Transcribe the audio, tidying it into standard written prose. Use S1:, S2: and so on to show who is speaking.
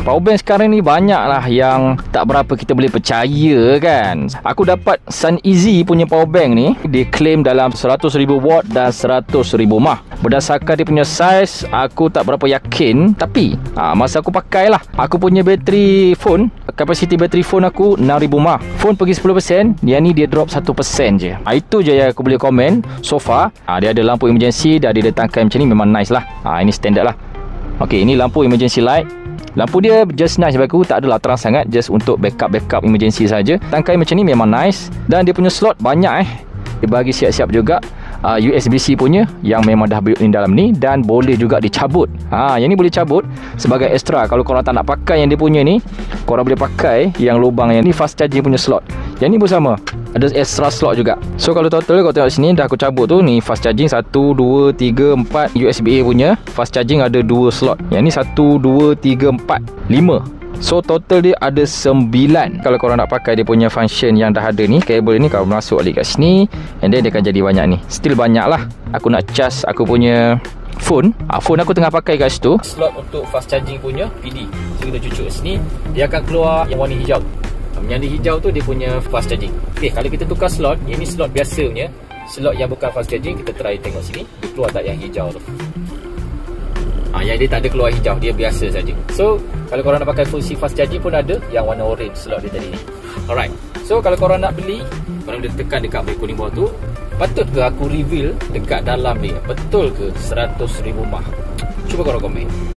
S1: Powerbank sekarang ni banyak lah yang tak berapa kita boleh percaya kan. Aku dapat SunEasy punya powerbank ni, dia claim dalam 100,000 watt dan 100,000 mAh. Berdasarkan dia punya size, aku tak berapa yakin. Tapi masa aku pakai lah, aku punya bateri phone, kapasiti bateri phone aku 6,000 mAh. Phone pergi 10%, yang ni dia drop 1% je. Itu je yang aku boleh komen so far. Dia ada lampu emergency, dah diletakkan macam ni, memang nice lah. Ini standard lah. Ok, ini lampu emergency light. Lampu dia just nice bagi aku, tak adalah terang sangat, just untuk backup emergency saja. Tangkai macam ni memang nice. Dan dia punya slot banyak dia bagi siap-siap juga. USB-C punya yang memang dah built in dalam ni, dan boleh juga dicabut. Yang ni boleh cabut sebagai extra. Kalau korang tak nak pakai yang dia punya ni, korang boleh pakai yang lubang yang ni, fast charging punya slot. Yang ni pun sama, ada extra slot juga. So kalau total kau tengok sini, dah aku cabut tu, ni fast charging 1, 2, 3, 4. USB-A punya fast charging ada 2 slot. Yang ni 1, 2, 3, 4, 5. So total dia ada 9. Kalau korang nak pakai dia punya function yang dah ada ni, kabel ni kalau masuk balik kat sini, and then dia akan jadi banyak ni. Still banyak lah. Aku nak charge aku punya phone. Phone aku tengah pakai kat situ. Slot untuk fast charging punya PD. So kita cucuk sini, dia akan keluar yang warna hijau. Yang di hijau tu dia punya fast charging. Okay, kalau kita tukar slot, ini slot biasa punya, slot yang bukan fast charging, kita try tengok sini, dia keluar tak yang hijau tu. Yang dia tak ada keluar hijau, dia biasa saja. So kalau korang nak pakai fungsi fast charging pun ada yang warna orange slot dia tadi ni. Alright, so kalau korang nak beli, korang boleh tekan dekat beg kuning bawah tu. Patut ke aku reveal dekat dalam ni, betul ke 100,000 mAh? Cuba korang komen.